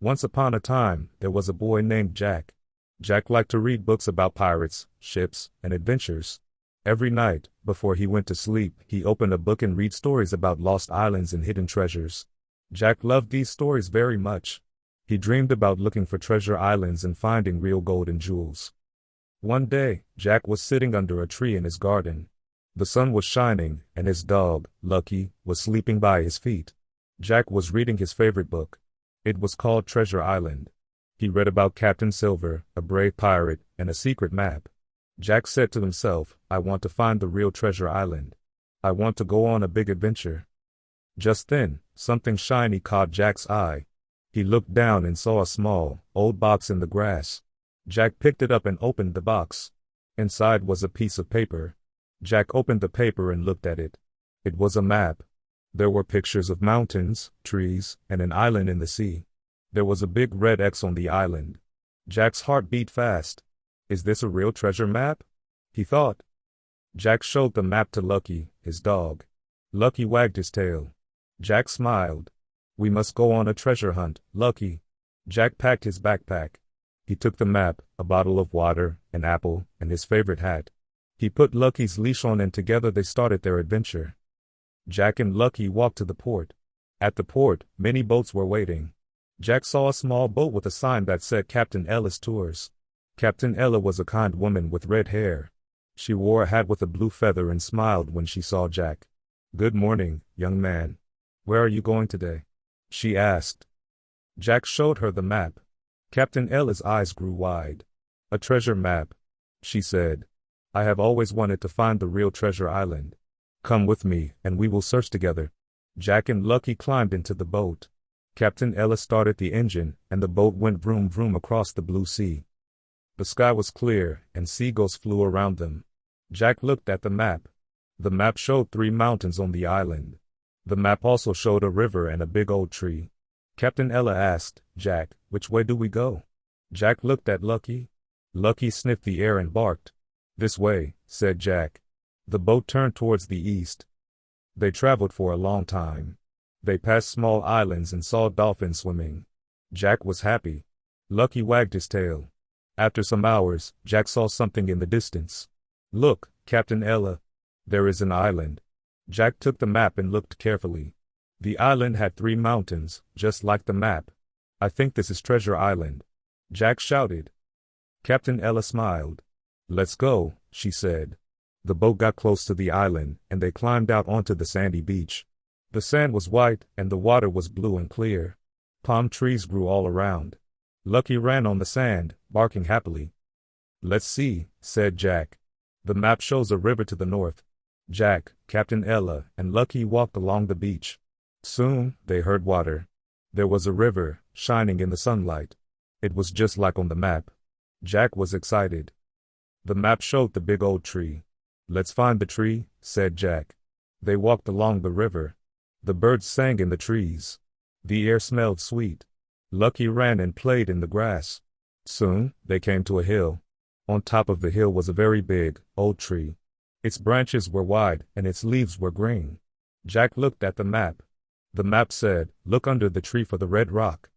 Once upon a time, there was a boy named Jack. Jack liked to read books about pirates, ships, and adventures. Every night, before he went to sleep, he opened a book and read stories about lost islands and hidden treasures. Jack loved these stories very much. He dreamed about looking for treasure islands and finding real gold and jewels. One day, Jack was sitting under a tree in his garden. The sun was shining, and his dog, Lucky, was sleeping by his feet. Jack was reading his favorite book. It was called Treasure Island. He read about Captain Silver, a brave pirate, and a secret map. Jack said to himself, I want to find the real treasure island. I want to go on a big adventure. Just then, something shiny caught Jack's eye. He looked down and saw a small, old box in the grass. Jack picked it up and opened the box. Inside was a piece of paper. Jack opened the paper and looked at it. It was a map. There were pictures of mountains, trees, and an island in the sea. There was a big red X on the island. Jack's heart beat fast. Is this a real treasure map? He thought. Jack showed the map to Lucky, his dog. Lucky wagged his tail. Jack smiled. We must go on a treasure hunt, Lucky. Jack packed his backpack. He took the map, a bottle of water, an apple, and his favorite hat. He put Lucky's leash on and together they started their adventure. Jack and Lucky walked to the port. At the port, many boats were waiting. Jack saw a small boat with a sign that said Captain Ella's Tours. Captain Ella was a kind woman with red hair. She wore a hat with a blue feather and smiled when she saw Jack. Good morning, young man. Where are you going today? She asked. Jack showed her the map. Captain Ella's eyes grew wide. A treasure map, she said. I have always wanted to find the real treasure island. Come with me, and we will search together. Jack and Lucky climbed into the boat. Captain Ella started the engine, and the boat went vroom vroom across the blue sea. The sky was clear, and seagulls flew around them. Jack looked at the map. The map showed 3 mountains on the island. The map also showed a river and a big old tree. Captain Ella asked, Jack, which way do we go? Jack looked at Lucky. Lucky sniffed the air and barked. This way, said Jack. The boat turned towards the east. They traveled for a long time. They passed small islands and saw dolphins swimming. Jack was happy. Lucky wagged his tail. After some hours, Jack saw something in the distance. Look, Captain Ella. There is an island. Jack took the map and looked carefully. The island had 3 mountains, just like the map. I think this is Treasure Island. Jack shouted. Captain Ella smiled. Let's go, she said. The boat got close to the island, and they climbed out onto the sandy beach. The sand was white, and the water was blue and clear. Palm trees grew all around. Lucky ran on the sand, barking happily. Let's see, said Jack. The map shows a river to the north. Jack, Captain Ella, and Lucky walked along the beach. Soon, they heard water. There was a river, shining in the sunlight. It was just like on the map. Jack was excited. The map showed the big old tree. Let's find the tree, said Jack. They walked along the river. The birds sang in the trees. The air smelled sweet. Lucky ran and played in the grass. Soon, they came to a hill. On top of the hill was a very big, old tree. Its branches were wide and its leaves were green. Jack looked at the map. The map said, look under the tree for the red rock.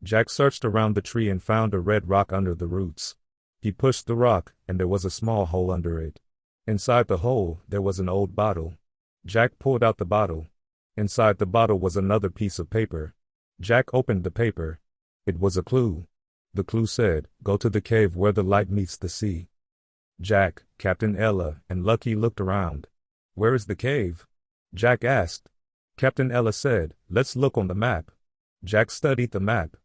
Jack searched around the tree and found a red rock under the roots. He pushed the rock, and there was a small hole under it. Inside the hole, there was an old bottle. Jack pulled out the bottle. Inside the bottle was another piece of paper. Jack opened the paper. It was a clue. The clue said, go to the cave where the light meets the sea. Jack, Captain Ella, and Lucky looked around. Where is the cave? Jack asked. Captain Ella said, let's look on the map. Jack studied the map.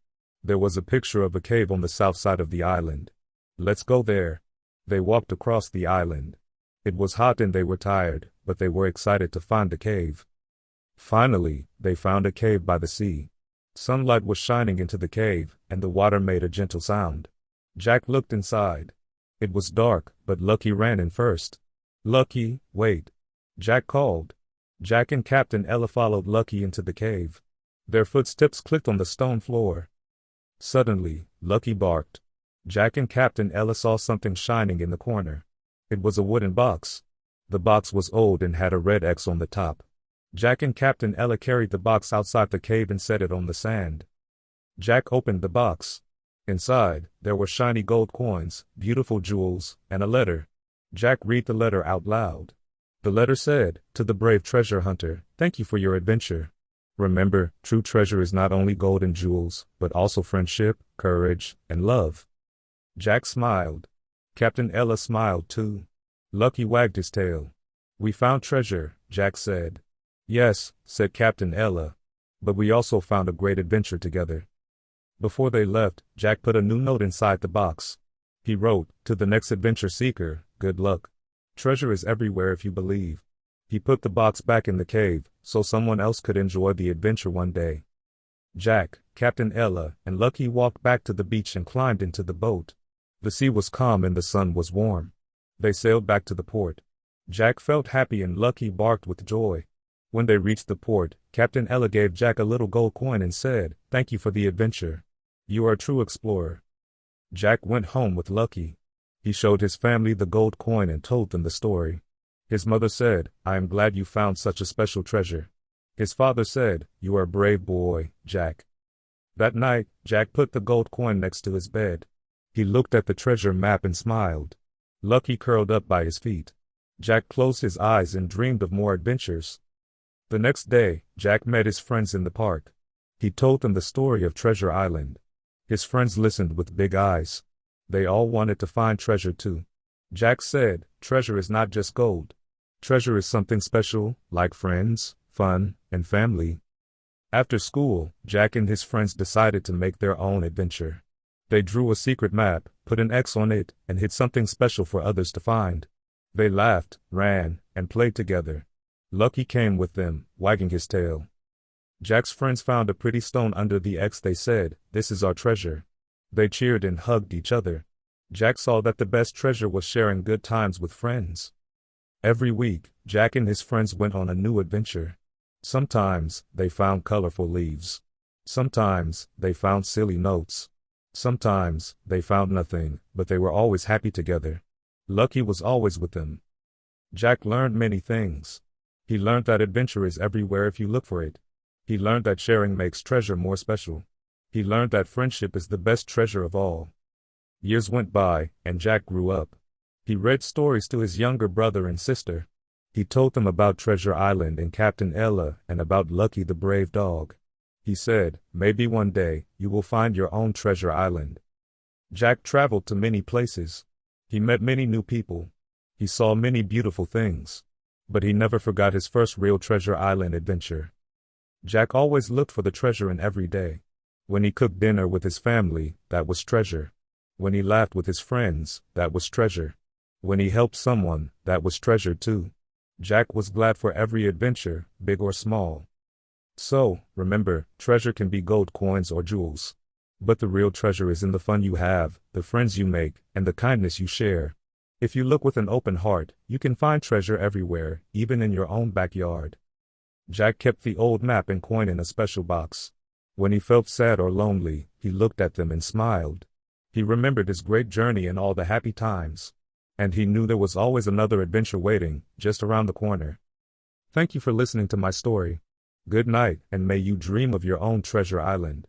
There was a picture of a cave on the south side of the island. Let's go there. They walked across the island. It was hot and they were tired, but they were excited to find the cave. Finally, they found a cave by the sea. Sunlight was shining into the cave, and the water made a gentle sound. Jack looked inside. It was dark, but Lucky ran in first. Lucky, wait. Jack called. Jack and Captain Ella followed Lucky into the cave. Their footsteps clicked on the stone floor. Suddenly, Lucky barked. Jack and Captain Ella saw something shining in the corner. It was a wooden box. The box was old and had a red X on the top. Jack and Captain Ella carried the box outside the cave and set it on the sand. Jack opened the box. Inside, there were shiny gold coins, beautiful jewels, and a letter. Jack read the letter out loud. The letter said, "To the brave treasure hunter, thank you for your adventure. Remember, true treasure is not only gold and jewels, but also friendship, courage, and love." Jack smiled. Captain Ella smiled too. Lucky wagged his tail. "We found treasure," Jack said. "Yes," said Captain Ella. "But we also found a great adventure together." Before they left, Jack put a new note inside the box. He wrote, "To the next adventure seeker, good luck. Treasure is everywhere if you believe." He put the box back in the cave, so someone else could enjoy the adventure one day. Jack, Captain Ella, and Lucky walked back to the beach and climbed into the boat. The sea was calm and the sun was warm. They sailed back to the port. Jack felt happy and Lucky barked with joy. When they reached the port, Captain Ella gave Jack a little gold coin and said, "Thank you for the adventure. You are a true explorer." Jack went home with Lucky. He showed his family the gold coin and told them the story. His mother said, "I am glad you found such a special treasure." His father said, "You are a brave boy, Jack." That night, Jack put the gold coin next to his bed. He looked at the treasure map and smiled. Lucky curled up by his feet. Jack closed his eyes and dreamed of more adventures. The next day, Jack met his friends in the park. He told them the story of Treasure Island. His friends listened with big eyes. They all wanted to find treasure too. Jack said, "Treasure is not just gold. Treasure is something special, like friends, fun, and family." After school, Jack and his friends decided to make their own adventure. They drew a secret map, put an X on it, and hid something special for others to find. They laughed, ran, and played together. Lucky came with them, wagging his tail. Jack's friends found a pretty stone under the X. They said, "This is our treasure." They cheered and hugged each other. Jack saw that the best treasure was sharing good times with friends. Every week, Jack and his friends went on a new adventure. Sometimes, they found colorful leaves. Sometimes, they found silly notes. Sometimes, they found nothing, but they were always happy together. Lucky was always with them. Jack learned many things. He learned that adventure is everywhere if you look for it. He learned that sharing makes treasure more special. He learned that friendship is the best treasure of all. Years went by, and Jack grew up. He read stories to his younger brother and sister. He told them about Treasure Island and Captain Ella and about Lucky the brave dog. He said, "Maybe one day, you will find your own treasure island." Jack traveled to many places. He met many new people. He saw many beautiful things. But he never forgot his first real Treasure Island adventure. Jack always looked for the treasure in every day. When he cooked dinner with his family, that was treasure. When he laughed with his friends, that was treasure. When he helped someone, that was treasure too. Jack was glad for every adventure, big or small. So, remember, treasure can be gold coins or jewels. But the real treasure is in the fun you have, the friends you make, and the kindness you share. If you look with an open heart, you can find treasure everywhere, even in your own backyard. Jack kept the old map and coin in a special box. When he felt sad or lonely, he looked at them and smiled. He remembered his great journey and all the happy times. And he knew there was always another adventure waiting, just around the corner. Thank you for listening to my story. Good night, and may you dream of your own treasure island.